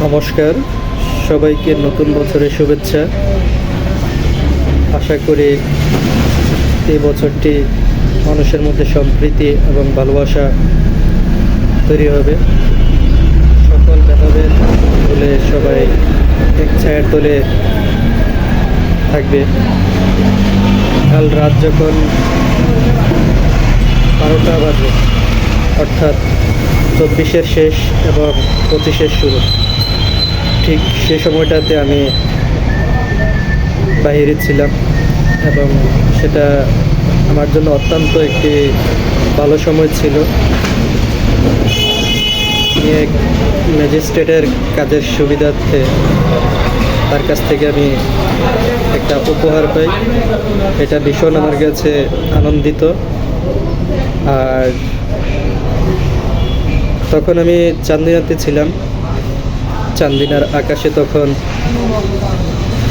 নমস্কার, সবাইকে নতুন বছরের শুভেচ্ছা। আশা করি এই বছরটি মানুষের মধ্যে সম্প্রীতি এবং ভালোবাসা তৈরি হবে। সকল ভেদাভেদ ভুলে সবাই এক ছায়ার তলে থাকবে। কাল রাত যখন 12টা বাজে, অর্থাৎ 24-এর শেষ এবং 25-এর শুরু, ঠিক সে সময়টাতে আমি বাইরে ছিলাম এবং সেটা আমার জন্য অত্যন্ত একটি ভালো সময় ছিল। এক ম্যাজিস্ট্রেটের কাজের সুবিধার্থে তার কাছ থেকে আমি একটা উপহার পাই। এটা ভীষণ আমার কাছে আনন্দিত। আর তখন আমি চান্দিনাতে ছিলাম। চান্দিনার আকাশে তখন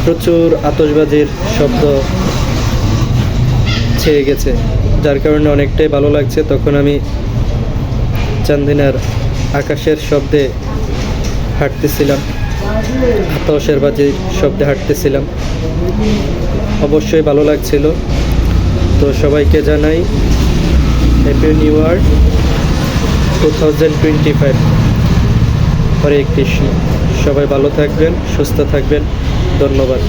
প্রচুর আতশবাজির শব্দ ছেয়ে গেছে, যার কারণে অনেকটাই ভালো লাগছে। তখন আমি চান্দিনার আকাশের শব্দে হাঁটতেছিলাম, আতশের বাজির শব্দে হাঁটতেছিলাম। অবশ্যই ভালো লাগছিল। তো সবাইকে জানাই হ্যাপি নিউ ইয়ার 2025। হরে কৃষ্ণ। সবাই ভালো থাকবেন, সুস্থ থাকবেন। ধন্যবাদ।